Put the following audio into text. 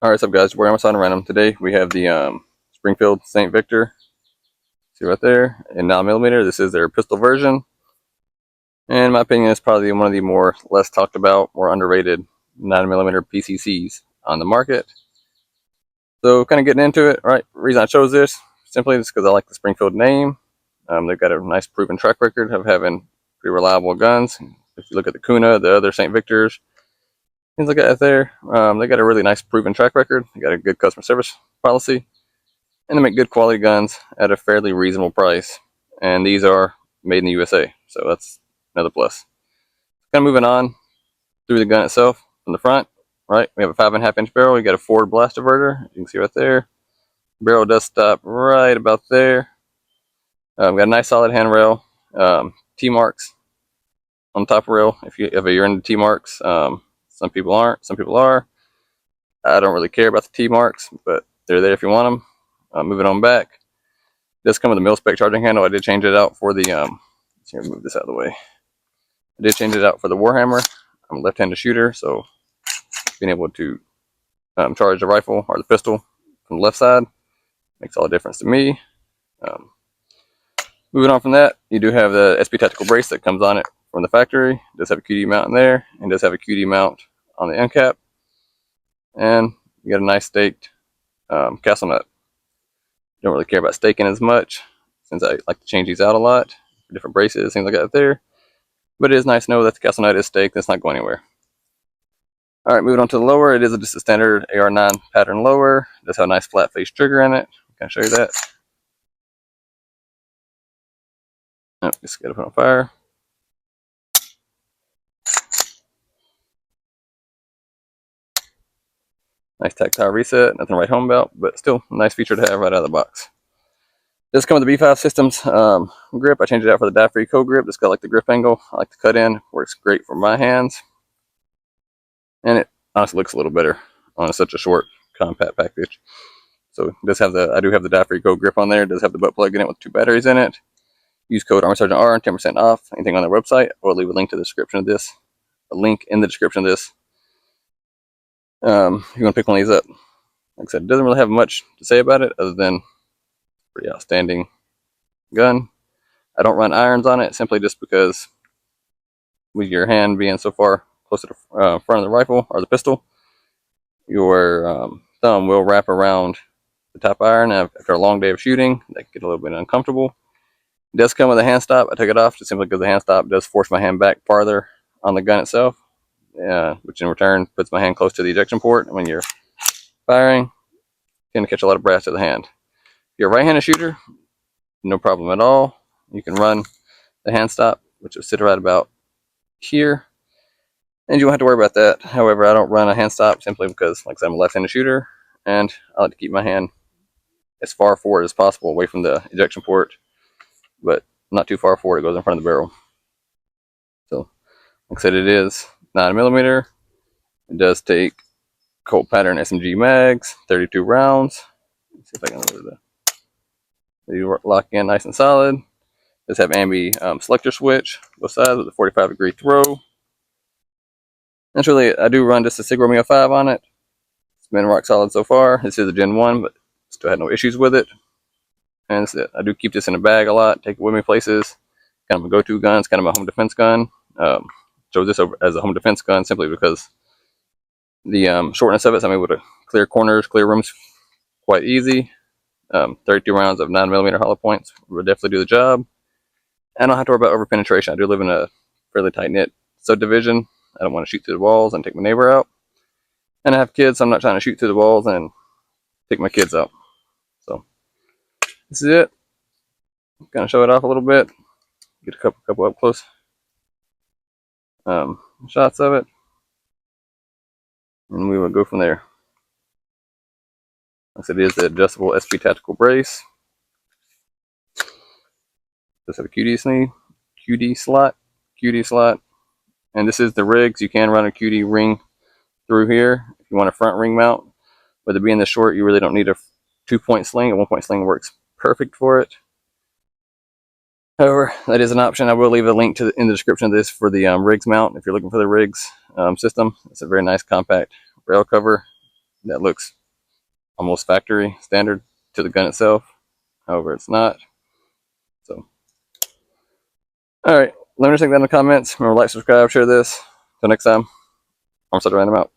Alright, what's up guys, we're Amazon Random. Today we have the Springfield St Victor. See right there, in 9mm. This is their pistol version. And in my opinion, it's probably one of the more less talked about, more underrated 9mm PCCs on the market. So kind of getting into it, right? The reason I chose this, simply just because I like the Springfield name. They've got a nice proven track record of having pretty reliable guns. If you look at the Kuna, the other St Victors, things like that there, they got a really nice proven track record. They got a good customer service policy, and they make good quality guns at a fairly reasonable price. And these are made in the USA, so that's another plus. Kind of moving on through the gun itself from the front, right? We have a 5.5-inch barrel. We got a forward blast diverter. You can see right there. Barrel does stop right about there. We got a nice solid handrail. T-marks on the top rail. If you're into T-marks, some people aren't. Some people are. I don't really care about the T-marks, but they're there if you want them. Moving on back. It does come with a mil-spec charging handle. I did change it out for the, let's move this out of the way. I did change it out for the Warhammer. I'm a left-handed shooter, so being able to charge the rifle or the pistol from the left side makes all the difference to me. Moving on from that, you do have the SB Tactical brace that comes on it from the factory. It does have a QD mount in there, and does have a QD mount on the end cap. And you got a nice staked castle nut. Don't really care about staking as much, since I like to change these out a lot for different braces, things like that there. But it is nice to know that the castle nut is staked, that's not going anywhere. Alright, moving on to the lower, it is just a standard AR9 pattern lower. It does have a nice flat face trigger in it. Can I show you that? Oh, just gotta put on fire. Nice tactile reset, nothing to write home about, but still a nice feature to have right out of the box. This comes with the B5 Systems grip. I changed it out for the die-free co-grip. Just got like the grip angle. I like to cut in. Works great for my hands. And it honestly looks a little better on such a short, compact package. So it does have I do have the die-free co-grip on there. It does have the butt plug in it with 2 batteries in it. Use code ArmorSergeantR and 10% off anything on their website. Or leave a link to the description of this. A link in the description of this. If you want to pick one of these up. Like I said, it doesn't really have much to say about it other than pretty outstanding gun. I don't run irons on it simply just because with your hand being so far close to the front of the rifle or the pistol, your thumb will wrap around the top iron. After a long day of shooting, that can get a little bit uncomfortable. It does come with a hand stop. I took it off just simply because the hand stop does force my hand back farther on the gun itself, which in return puts my hand close to the ejection port. And when you're firing, you're going to catch a lot of brass to the hand. If you're a right-handed shooter, no problem at all. You can run the hand stop, which will sit right about here, and you won't have to worry about that. However, I don't run a hand stop simply because, like I said, I'm a left-handed shooter, and I like to keep my hand as far forward as possible away from the ejection port, but not too far forward. It goes in front of the barrel. So, like I said, it is 9mm. It does take Colt-pattern SMG mags, 32 rounds. Let's see if I can load it. They lock in nice and solid. Does have ambi selector switch, both sides with a 45-degree throw. That's really it. I do run just a Sig Romeo 5 on it. It's been rock solid so far. This is a Gen 1, but still had no issues with it. And that's it. I do keep this in a bag a lot, take it with me places. Kind of a go-to gun. It's kind of a home defense gun. Chose this as a home defense gun simply because the shortness of it, so I'm able to clear corners, clear rooms quite easy. 32 rounds of 9mm hollow points will definitely do the job. I don't have to worry about over penetration. I do live in a fairly tight-knit subdivision. I don't want to shoot through the walls and take my neighbor out. And I have kids, so I'm not trying to shoot through the walls and take my kids out. So this is it. I'm gonna show it off a little bit. Get a couple up close shots of it, and we will go from there. Like I said, it is the adjustable SB Tactical brace. Does have a QD slot, and this is the rigs. You can run a QD ring through here if you want a front ring mount. With it being this short, you really don't need a 2-point sling. A 1-point sling works perfect for it. However, that is an option. I will leave a link in the description of this for the rigs mount if you're looking for the rigs system. It's a very nice compact rail cover. that looks almost factory standard to the gun itself. However, it's not. So, all right. Let me know that in the comments. Remember, like, subscribe, share this. Until next time, I'm Random out.